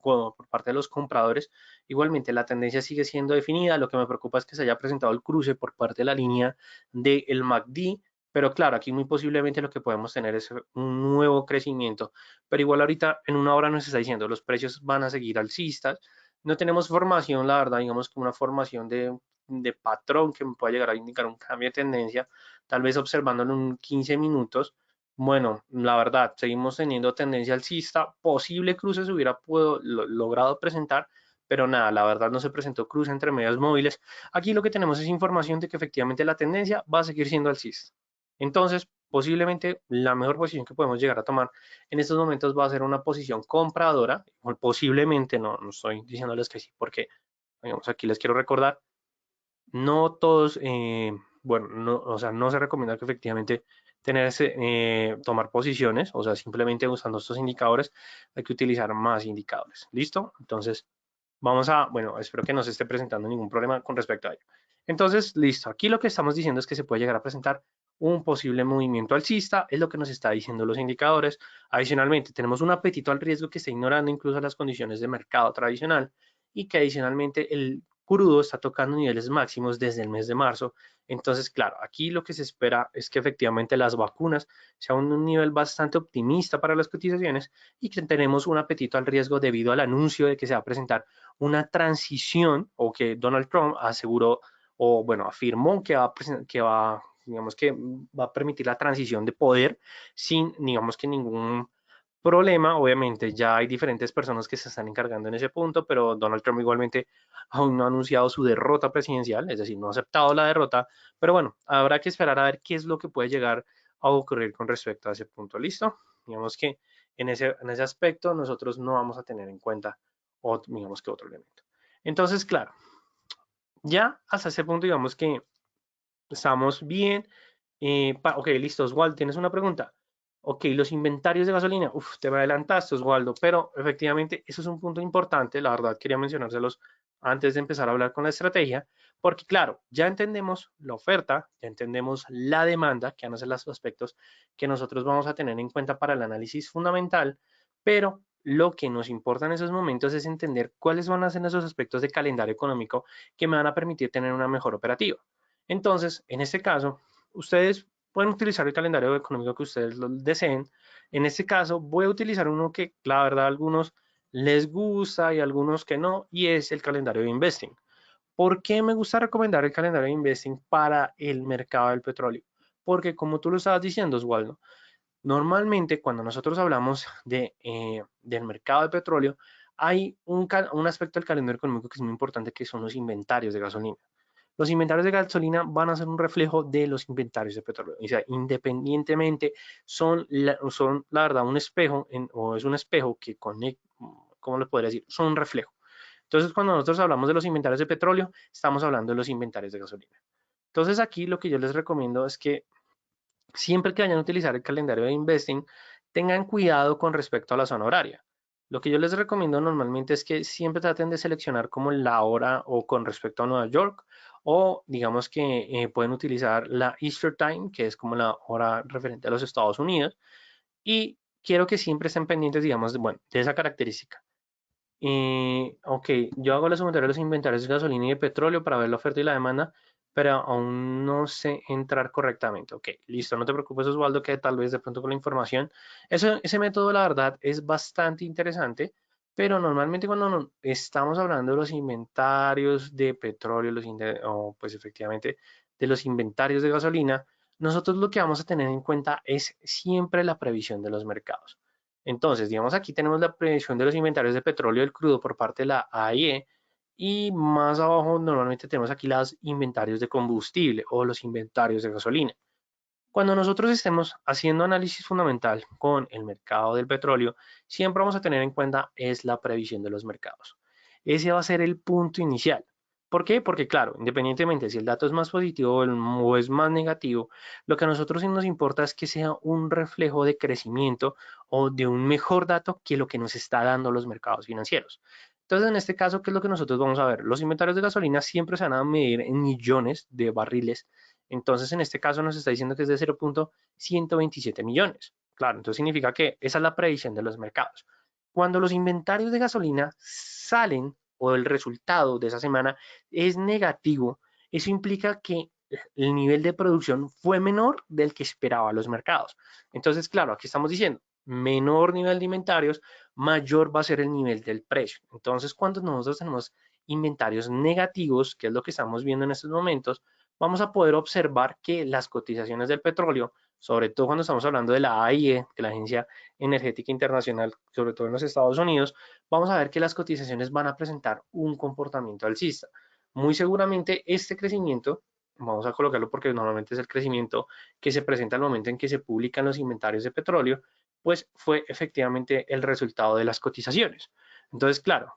por parte de los compradores, igualmente la tendencia sigue siendo definida. Lo que me preocupa es que se haya presentado el cruce por parte de la línea del MACD, pero claro, aquí muy posiblemente lo que podemos tener es un nuevo crecimiento, pero igual ahorita en 1 hora nos está diciendo los precios van a seguir alcistas. No tenemos formación, la verdad, digamos como una formación de patrón que me pueda llegar a indicar un cambio de tendencia, tal vez observándolo en 15 minutos. Bueno, la verdad, seguimos teniendo tendencia alcista, posible cruce se hubiera logrado presentar, pero nada, la verdad no se presentó cruce entre medias móviles. Aquí lo que tenemos es información de que efectivamente la tendencia va a seguir siendo alcista. Entonces, posiblemente la mejor posición que podemos llegar a tomar en estos momentos va a ser una posición compradora, o posiblemente, no estoy diciéndoles que sí, porque digamos, aquí les quiero recordar, no todos, bueno, no, o sea, no se recomienda que efectivamente tomar posiciones, o sea, simplemente usando estos indicadores, hay que utilizar más indicadores. ¿Listo? Entonces, vamos a, bueno, espero que no se esté presentando ningún problema con respecto a ello. Entonces, listo. Aquí lo que estamos diciendo es que se puede llegar a presentar un posible movimiento alcista, es lo que nos está diciendo los indicadores. Adicionalmente, tenemos un apetito al riesgo que está ignorando incluso las condiciones de mercado tradicional y que adicionalmente el crudo está tocando niveles máximos desde el mes de marzo. Entonces, claro, aquí lo que se espera es que efectivamente las vacunas sean un nivel bastante optimista para las cotizaciones y que tenemos un apetito al riesgo debido al anuncio de que se va a presentar una transición o que Donald Trump aseguró o bueno, afirmó digamos que va a permitir la transición de poder sin, digamos que ningún problema. Obviamente ya hay diferentes personas que se están encargando en ese punto, pero Donald Trump igualmente aún no ha anunciado su derrota presidencial, es decir, no ha aceptado la derrota, pero bueno, habrá que esperar a ver qué es lo que puede llegar a ocurrir con respecto a ese punto. ¿Listo? Digamos que en ese aspecto nosotros no vamos a tener en cuenta digamos que otro elemento. Entonces, claro, ya hasta ese punto digamos que estamos bien. Ok, listo, Oswaldo, ¿tienes una pregunta? Ok, los inventarios de gasolina. Uf, te me adelantaste, Oswaldo, pero efectivamente eso es un punto importante. La verdad, quería mencionárselos antes de empezar a hablar con la estrategia, porque claro, ya entendemos la oferta, ya entendemos la demanda, que van a ser los aspectos que nosotros vamos a tener en cuenta para el análisis fundamental, pero lo que nos importa en esos momentos es entender cuáles van a ser esos aspectos de calendario económico que me van a permitir tener una mejor operativa. Entonces, en este caso, ustedes pueden utilizar el calendario económico que ustedes lo deseen. En este caso, voy a utilizar uno que la verdad a algunos les gusta y a algunos que no, y es el calendario de investing. ¿Por qué me gusta recomendar el calendario de investing para el mercado del petróleo? Porque como tú lo estabas diciendo, Oswaldo, normalmente cuando nosotros hablamos del mercado de petróleo, hay un aspecto del calendario económico que es muy importante, que son los inventarios de gasolina. Los inventarios de gasolina van a ser un reflejo de los inventarios de petróleo. O sea, independientemente, son la verdad un espejo, o es un espejo que conecta, ¿cómo le podría decir? Son un reflejo. Entonces, cuando nosotros hablamos de los inventarios de petróleo, estamos hablando de los inventarios de gasolina. Entonces, aquí lo que yo les recomiendo es que siempre que vayan a utilizar el calendario de investing, tengan cuidado con respecto a la zona horaria. Lo que yo les recomiendo normalmente es que siempre traten de seleccionar como la hora o con respecto a Nueva York, o digamos que pueden utilizar la Easter Time, que es como la hora referente a los Estados Unidos, y quiero que siempre estén pendientes, digamos, bueno, de esa característica. Ok, yo hago la sumatoria de los inventarios de gasolina y de petróleo para ver la oferta y la demanda, pero aún no sé entrar correctamente. Ok, listo, no te preocupes, Osvaldo, que tal vez de pronto con la información. Ese método, la verdad, es bastante interesante, pero normalmente cuando estamos hablando de los inventarios de petróleo, o pues efectivamente de los inventarios de gasolina, nosotros lo que vamos a tener en cuenta es siempre la previsión de los mercados. Entonces, digamos, aquí tenemos la previsión de los inventarios de petróleo del crudo por parte de la AIE, y más abajo normalmente tenemos aquí los inventarios de combustible o los inventarios de gasolina. Cuando nosotros estemos haciendo análisis fundamental con el mercado del petróleo, siempre vamos a tener en cuenta es la previsión de los mercados. Ese va a ser el punto inicial. ¿Por qué? Porque claro, independientemente si el dato es más positivo o es más negativo, lo que a nosotros sí nos importa es que sea un reflejo de crecimiento o de un mejor dato que lo que nos está dando los mercados financieros. Entonces, en este caso, ¿qué es lo que nosotros vamos a ver? Los inventarios de gasolina siempre se van a medir en millones de barriles. Entonces, en este caso nos está diciendo que es de 0.127 millones. Claro, entonces significa que esa es la previsión de los mercados. Cuando los inventarios de gasolina salen o el resultado de esa semana es negativo, eso implica que el nivel de producción fue menor del que esperaban los mercados. Entonces, claro, aquí estamos diciendo, menor nivel de inventarios, mayor va a ser el nivel del precio. Entonces, cuando nosotros tenemos inventarios negativos, que es lo que estamos viendo en estos momentos, vamos a poder observar que las cotizaciones del petróleo, sobre todo cuando estamos hablando de la AIE, de la Agencia Energética Internacional, sobre todo en los Estados Unidos, vamos a ver que las cotizaciones van a presentar un comportamiento alcista. Muy seguramente este crecimiento, vamos a colocarlo porque normalmente es el crecimiento que se presenta al momento en que se publican los inventarios de petróleo, pues fue efectivamente el resultado de las cotizaciones. Entonces, claro,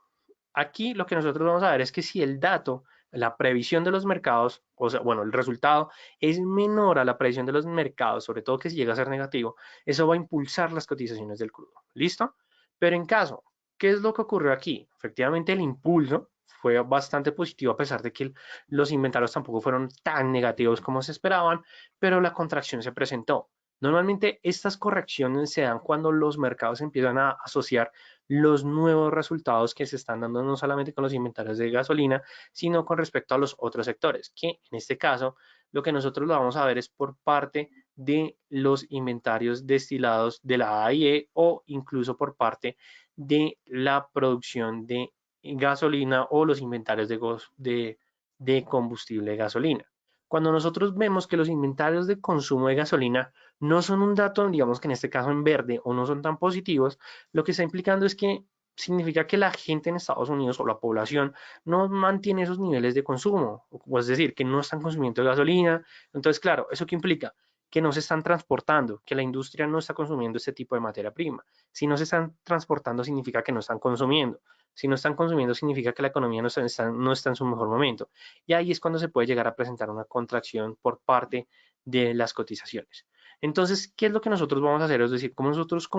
aquí lo que nosotros vamos a ver es que si el dato, la previsión de los mercados, o sea, bueno, el resultado es menor a la previsión de los mercados, sobre todo que si llega a ser negativo, eso va a impulsar las cotizaciones del crudo. ¿Listo? Pero en caso, ¿qué es lo que ocurrió aquí? Efectivamente, el impulso fue bastante positivo a pesar de que los inventarios tampoco fueron tan negativos como se esperaban, pero la contracción se presentó. Normalmente estas correcciones se dan cuando los mercados empiezan a asociar los nuevos resultados que se están dando no solamente con los inventarios de gasolina, sino con respecto a los otros sectores, que en este caso lo que nosotros lo vamos a ver es por parte de los inventarios destilados de la AIE o incluso por parte de la producción de gasolina o los inventarios de combustible de gasolina. Cuando nosotros vemos que los inventarios de consumo de gasolina no son un dato, digamos que en este caso en verde, o no son tan positivos, lo que está implicando es que significa que la gente en Estados Unidos o la población no mantiene esos niveles de consumo, o es decir, que no están consumiendo gasolina. Entonces, claro, ¿eso qué implica? Que no se están transportando, que la industria no está consumiendo este tipo de materia prima. Si no se están transportando, significa que no están consumiendo. Si no están consumiendo, significa que la economía no está en su mejor momento. Y ahí es cuando se puede llegar a presentar una contracción por parte de las cotizaciones. Entonces, ¿qué es lo que nosotros vamos a hacer? Es decir, cómo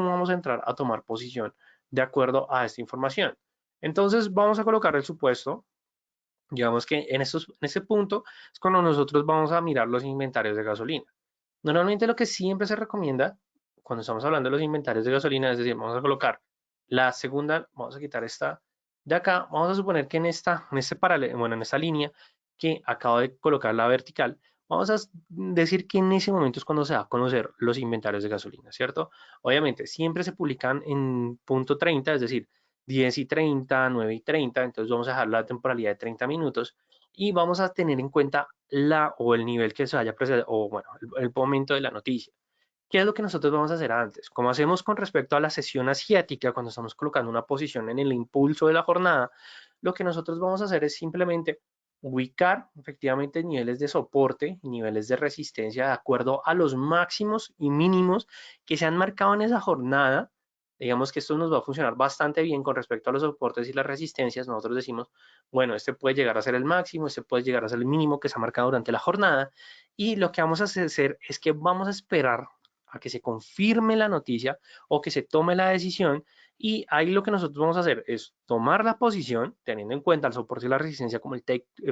vamos a entrar a tomar posición de acuerdo a esta información? Entonces, vamos a colocar el supuesto. Digamos que en este punto es cuando nosotros vamos a mirar los inventarios de gasolina. Normalmente lo que siempre se recomienda cuando estamos hablando de los inventarios de gasolina, es decir, vamos a colocar la segunda, vamos a quitar esta de acá, vamos a suponer que en este paralelo, bueno, en esta línea que acabo de colocar la vertical, vamos a decir que en ese momento es cuando se va a conocer los inventarios de gasolina, ¿cierto? Obviamente, siempre se publican en punto 30, es decir, 10:30, 9:30, entonces vamos a dejar la temporalidad de 30 minutos y vamos a tener en cuenta o el nivel que se vaya a presentar, o bueno, el momento de la noticia. ¿Qué es lo que nosotros vamos a hacer antes? Como hacemos con respecto a la sesión asiática, cuando estamos colocando una posición en el impulso de la jornada, lo que nosotros vamos a hacer es simplemente ubicar efectivamente niveles de soporte, niveles de resistencia de acuerdo a los máximos y mínimos que se han marcado en esa jornada. Digamos que esto nos va a funcionar bastante bien con respecto a los soportes y las resistencias. Nosotros decimos, bueno, este puede llegar a ser el máximo, este puede llegar a ser el mínimo que se ha marcado durante la jornada. Y lo que vamos a hacer es que vamos a esperar a que se confirme la noticia o que se tome la decisión. Y ahí lo que nosotros vamos a hacer es tomar la posición, teniendo en cuenta el soporte y la resistencia como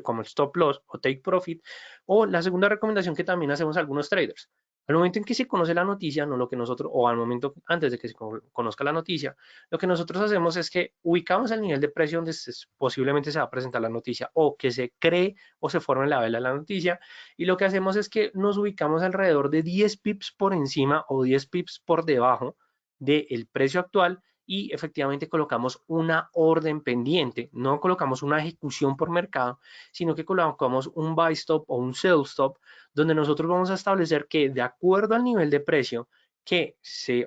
como el stop loss o take profit, o la segunda recomendación que también hacemos a algunos traders. Al momento en que se conoce la noticia, no lo que nosotros, o al momento antes de que se conozca la noticia, lo que nosotros hacemos es que ubicamos el nivel de precio donde posiblemente se va a presentar la noticia o que se cree o se forme la vela de la noticia, y lo que hacemos es que nos ubicamos alrededor de 10 pips por encima o 10 pips por debajo del precio actual y efectivamente colocamos una orden pendiente, no colocamos una ejecución por mercado, sino que colocamos un buy stop o un sell stop, donde nosotros vamos a establecer que de acuerdo al nivel de precio que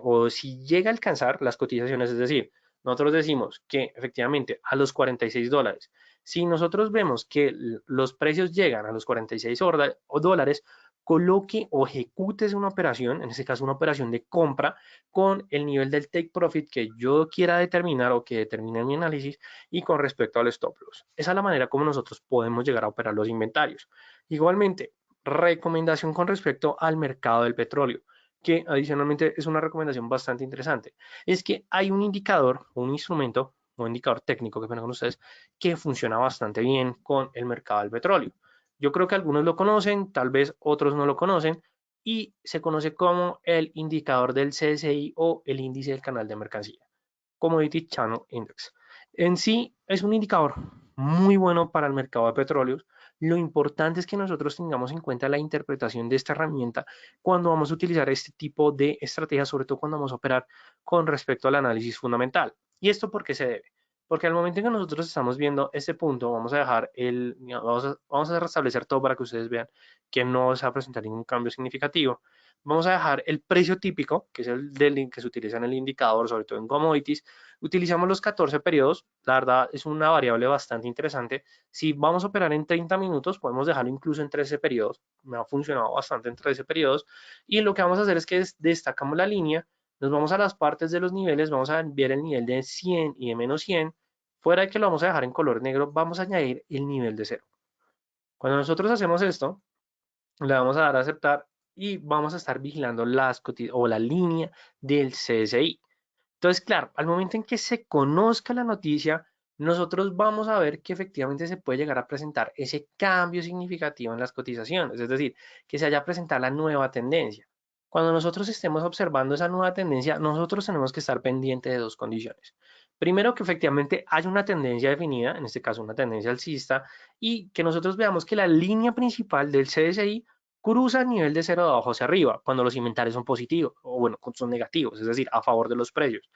o si llega a alcanzar las cotizaciones, es decir, nosotros decimos que efectivamente a los 46 dólares, si nosotros vemos que los precios llegan a los 46 dólares, coloque o ejecute una operación, en este caso una operación de compra, con el nivel del take profit que yo quiera determinar o que determine en mi análisis y con respecto al stop loss. Esa es la manera como nosotros podemos llegar a operar los inventarios. Igualmente, recomendación con respecto al mercado del petróleo, que adicionalmente es una recomendación bastante interesante, es que hay un indicador, un instrumento, un indicador técnico que con ustedes, que funciona bastante bien con el mercado del petróleo. Yo creo que algunos lo conocen, tal vez otros no lo conocen, y se conoce como el indicador del CSI o el índice del canal de mercancía, Commodity Channel Index. En sí es un indicador muy bueno para el mercado de petróleos. Lo importante es que nosotros tengamos en cuenta la interpretación de esta herramienta cuando vamos a utilizar este tipo de estrategias, sobre todo cuando vamos a operar con respecto al análisis fundamental. ¿Y esto por qué se debe? Porque al momento en que nosotros estamos viendo este punto, vamos a dejar vamos a restablecer todo para que ustedes vean que no se va a presentar ningún cambio significativo. Vamos a dejar el precio típico, que es el del que se utiliza en el indicador, sobre todo en commodities. Utilizamos los 14 periodos, la verdad es una variable bastante interesante. Si vamos a operar en 30 minutos, podemos dejarlo incluso en 13 periodos. Me ha funcionado bastante en 13 periodos. Y lo que vamos a hacer es que destacamos la línea, nos vamos a las partes de los niveles, vamos a enviar el nivel de 100 y de menos 100. Fuera de que lo vamos a dejar en color negro, vamos a añadir el nivel de 0. Cuando nosotros hacemos esto, le vamos a dar a aceptar y vamos a estar vigilando la línea del CSI. Entonces, claro, al momento en que se conozca la noticia, nosotros vamos a ver que efectivamente se puede llegar a presentar ese cambio significativo en las cotizaciones, es decir, que se haya a presentar la nueva tendencia. Cuando nosotros estemos observando esa nueva tendencia, nosotros tenemos que estar pendientes de dos condiciones. Primero, que efectivamente haya una tendencia definida, en este caso una tendencia alcista, y que nosotros veamos que la línea principal del CSI cruza el nivel de cero de abajo hacia arriba, cuando los inventarios son positivos, o bueno, son negativos, es decir, a favor de los precios.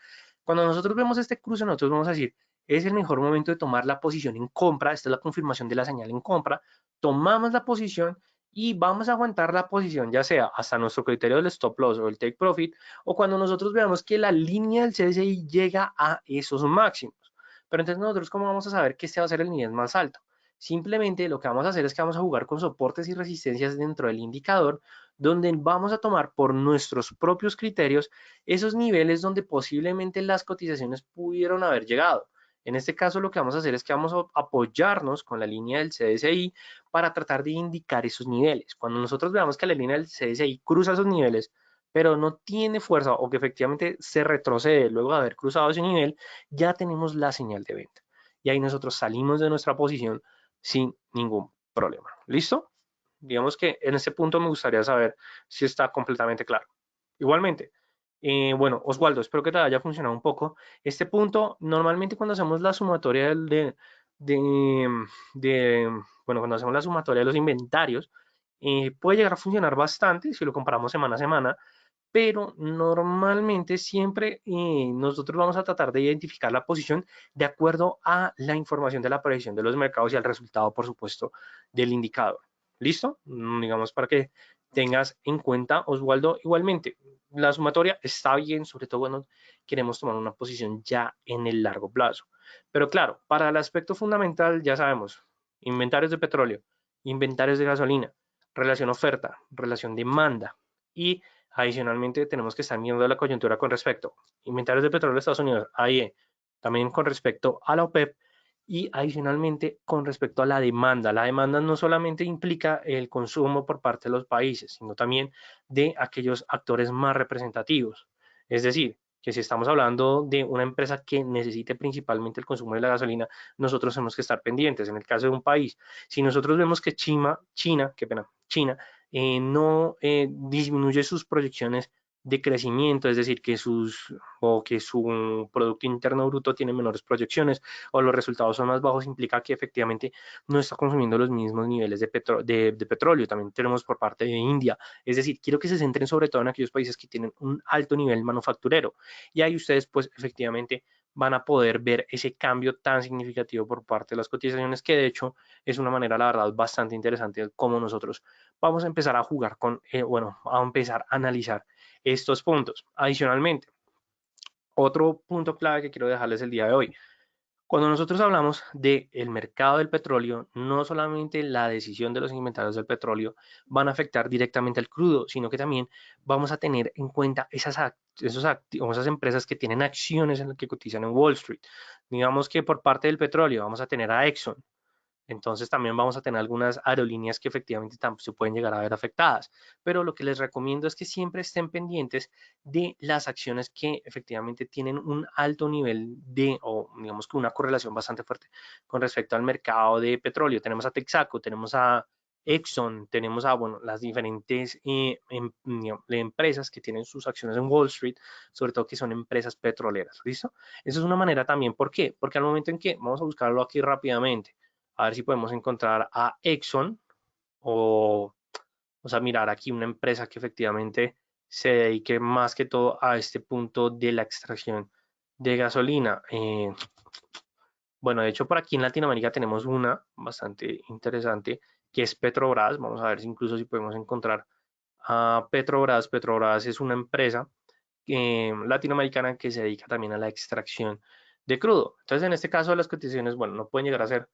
Cuando nosotros vemos este cruce, nosotros vamos a decir, es el mejor momento de tomar la posición en compra, esta es la confirmación de la señal en compra, tomamos la posición y vamos a aguantar la posición, ya sea hasta nuestro criterio del stop loss o el take profit, o cuando nosotros veamos que la línea del CSI llega a esos máximos. Pero entonces nosotros, ¿cómo vamos a saber que este va a ser el nivel más alto? Simplemente lo que vamos a hacer es que vamos a jugar con soportes y resistencias dentro del indicador, donde vamos a tomar por nuestros propios criterios esos niveles donde posiblemente las cotizaciones pudieron haber llegado. En este caso lo que vamos a hacer es que vamos a apoyarnos con la línea del CDSI para tratar de indicar esos niveles. Cuando nosotros veamos que la línea del CDSI cruza esos niveles, pero no tiene fuerza o que efectivamente se retrocede luego de haber cruzado ese nivel, ya tenemos la señal de venta. Y ahí nosotros salimos de nuestra posición sin ningún problema. ¿Listo? Digamos que en este punto me gustaría saber si está completamente claro. Igualmente, bueno, Oswaldo, espero que te haya funcionado un poco. Este punto, normalmente cuando hacemos la sumatoria de, bueno, cuando hacemos la sumatoria de los inventarios, puede llegar a funcionar bastante si lo comparamos semana a semana, pero normalmente siempre nosotros vamos a tratar de identificar la posición de acuerdo a la información de la predicción de los mercados y al resultado, por supuesto, del indicador. ¿Listo? Digamos para que tengas en cuenta, Oswaldo, igualmente, la sumatoria está bien, sobre todo cuando queremos tomar una posición ya en el largo plazo. Pero claro, para el aspecto fundamental, ya sabemos, inventarios de petróleo, inventarios de gasolina, relación oferta, relación demanda y adicionalmente tenemos que estar viendo la coyuntura con respecto a inventarios de petróleo de Estados Unidos, AIE, también con respecto a la OPEP Y adicionalmente, con respecto a la demanda no solamente implica el consumo por parte de los países, sino también de aquellos actores más representativos. Es decir, que si estamos hablando de una empresa que necesite principalmente el consumo de la gasolina, nosotros tenemos que estar pendientes. En el caso de un país, si nosotros vemos que China no disminuye sus proyecciones de crecimiento, es decir, que su Producto Interno Bruto tiene menores proyecciones o los resultados son más bajos, implica que efectivamente no está consumiendo los mismos niveles de petróleo. También tenemos por parte de India. Es decir, quiero que se centren sobre todo en aquellos países que tienen un alto nivel manufacturero. Y ahí ustedes pues efectivamente van a poder ver ese cambio tan significativo por parte de las cotizaciones, que de hecho es una manera, la verdad, bastante interesante de cómo nosotros vamos a empezar a jugar a empezar a analizar estos puntos. Adicionalmente, otro punto clave que quiero dejarles el día de hoy. Cuando nosotros hablamos del mercado del petróleo, no solamente la decisión de los inventarios del petróleo van a afectar directamente al crudo, sino que también vamos a tener en cuenta esas empresas que tienen acciones en las que cotizan en Wall Street. Digamos que por parte del petróleo vamos a tener a Exxon, entonces también vamos a tener algunas aerolíneas que efectivamente se pueden llegar a ver afectadas. Pero lo que les recomiendo es que siempre estén pendientes de las acciones que efectivamente tienen un alto nivel o digamos que una correlación bastante fuerte con respecto al mercado de petróleo. Tenemos a Texaco, tenemos a Exxon, tenemos a las diferentes empresas que tienen sus acciones en Wall Street, sobre todo que son empresas petroleras. ¿Listo? Eso es una manera también. ¿Por qué? Porque al momento en que, vamos a buscarlo aquí rápidamente, a ver si podemos encontrar a Exxon o vamos a mirar aquí una empresa que efectivamente se dedique más que todo a este punto de la extracción de gasolina. Bueno, de hecho por aquí en Latinoamérica tenemos una bastante interesante que es Petrobras. Vamos a ver si incluso si podemos encontrar a Petrobras. Petrobras es una empresa latinoamericana que se dedica también a la extracción de crudo. Entonces en este caso las cotizaciones, bueno, no pueden llegar a ser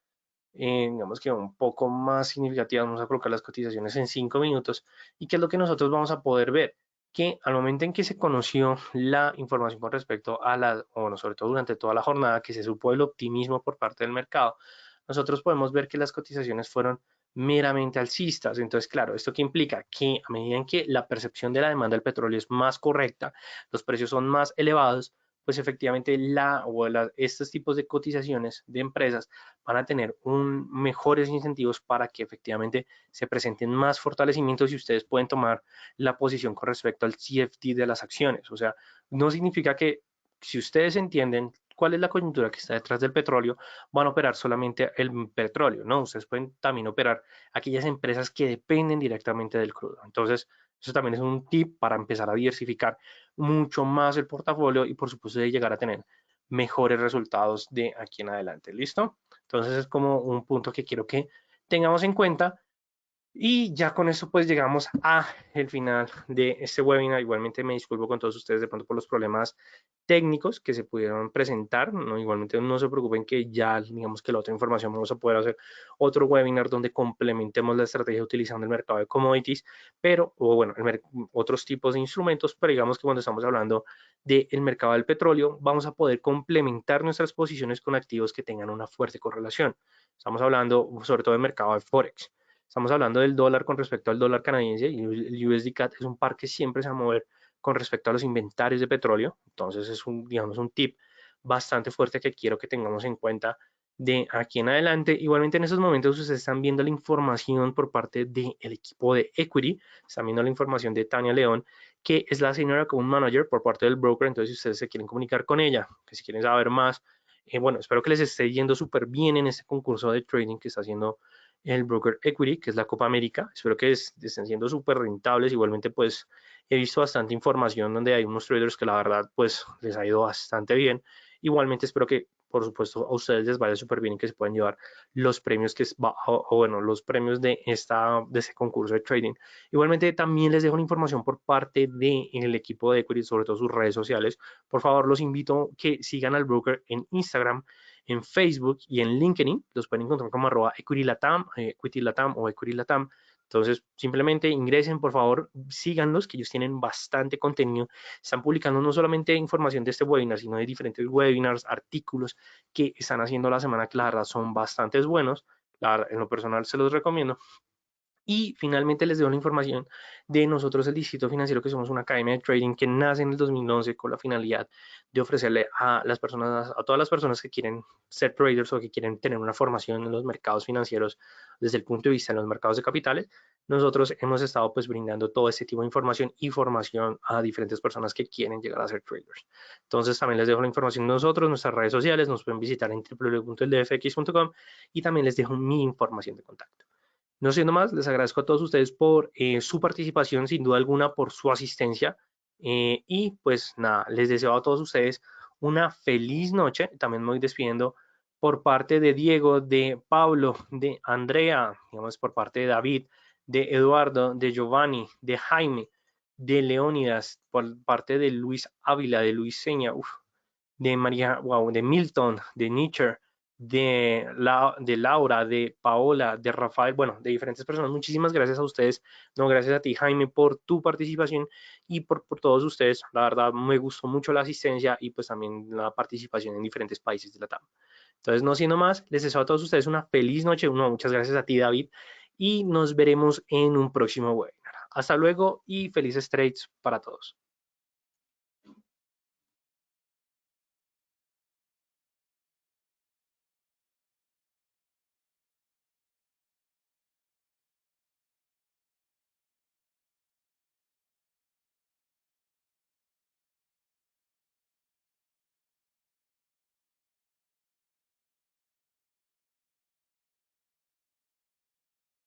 digamos que un poco más significativa. Vamos a colocar las cotizaciones en 5 minutos. ¿Y qué es lo que nosotros vamos a poder ver? Que al momento en que se conoció la información con respecto a o bueno, sobre todo durante toda la jornada, que se supo el optimismo por parte del mercado, nosotros podemos ver que las cotizaciones fueron meramente alcistas. Entonces, claro, ¿esto qué implica? Que a medida en que la percepción de la demanda del petróleo es más correcta, los precios son más elevados, pues efectivamente estos tipos de cotizaciones de empresas van a tener mejores incentivos para que efectivamente se presenten más fortalecimientos y ustedes pueden tomar la posición con respecto al CFD de las acciones. O sea, no significa que si ustedes entienden cuál es la coyuntura que está detrás del petróleo, van a operar solamente el petróleo, ¿no? Ustedes pueden también operar aquellas empresas que dependen directamente del crudo. Entonces, eso también es un tip para empezar a diversificar mucho más el portafolio y por supuesto de llegar a tener mejores resultados de aquí en adelante. ¿Listo? Entonces es como un punto que quiero que tengamos en cuenta. Y ya con eso pues llegamos a el final de este webinar. Igualmente me disculpo con todos ustedes de pronto por los problemas técnicos que se pudieron presentar, ¿no? Igualmente no se preocupen que ya digamos que la otra información vamos a poder hacer otro webinar donde complementemos la estrategia utilizando el mercado de commodities, pero o bueno, otros tipos de instrumentos, pero digamos que cuando estamos hablando del mercado del petróleo vamos a poder complementar nuestras posiciones con activos que tengan una fuerte correlación. Estamos hablando sobre todo del mercado de Forex. Estamos hablando del dólar con respecto al dólar canadiense y el USD CAD es un par que siempre se va a mover con respecto a los inventarios de petróleo. Entonces es digamos, un tip bastante fuerte que quiero que tengamos en cuenta de aquí en adelante. Igualmente en estos momentos ustedes están viendo la información por parte del equipo de Equity, están viendo la información de Tania León, que es la Senior Account Manager por parte del broker. Entonces si ustedes se quieren comunicar con ella, que si quieren saber más, bueno, espero que les esté yendo súper bien en este concurso de trading que está haciendo el broker Equity, que es la Copa América. Espero que estén siendo súper rentables. Igualmente, pues he visto bastante información donde hay unos traders que la verdad, pues les ha ido bastante bien. Igualmente, espero que, por supuesto, a ustedes les vaya súper bien y que se puedan llevar los premios bueno, los premios de este concurso de trading. Igualmente, también les dejo una información por parte del equipo de Equity, sobre todo sus redes sociales. Por favor, los invito a que sigan al broker en Instagram, en Facebook y en LinkedIn. Los pueden encontrar como @EquityLatam, Equity Latam o Equity Latam. Entonces, simplemente ingresen, por favor, síganlos, que ellos tienen bastante contenido. Están publicando no solamente información de este webinar, sino de diferentes webinars, artículos que están haciendo la semana, que la verdad son bastante buenos. En lo personal se los recomiendo. Y finalmente les doy la información de nosotros, el Distrito Financiero, que somos una academia de trading que nace en el 2011 con la finalidad de ofrecerle a las personas, a todas las personas que quieren ser traders o que quieren tener una formación en los mercados financieros desde el punto de vista de los mercados de capitales. Nosotros hemos estado pues brindando todo este tipo de información y formación a diferentes personas que quieren llegar a ser traders. Entonces también les dejo la información de nosotros, nuestras redes sociales, nos pueden visitar en www.eldfx.com y también les dejo mi información de contacto. No siendo más, les agradezco a todos ustedes por su participación, sin duda alguna, por su asistencia. Y pues nada, les deseo a todos ustedes una feliz noche. También me voy despidiendo por parte de Diego, de Pablo, de Andrea, digamos por parte de David, de Eduardo, de Giovanni, de Jaime, de Leónidas, por parte de Luis Ávila, de Luis Seña, de María, wow, de Milton, de Nietzsche, de Laura, de Paola, de Rafael, bueno, de diferentes personas. Muchísimas gracias a ustedes. No, gracias a ti, Jaime, por tu participación y por todos ustedes. La verdad, me gustó mucho la asistencia y pues también la participación en diferentes países de la TAM. Entonces, no siendo más, les deseo a todos ustedes una feliz noche. Muchas gracias a ti, David, y nos veremos en un próximo webinar. Hasta luego y felices trades para todos.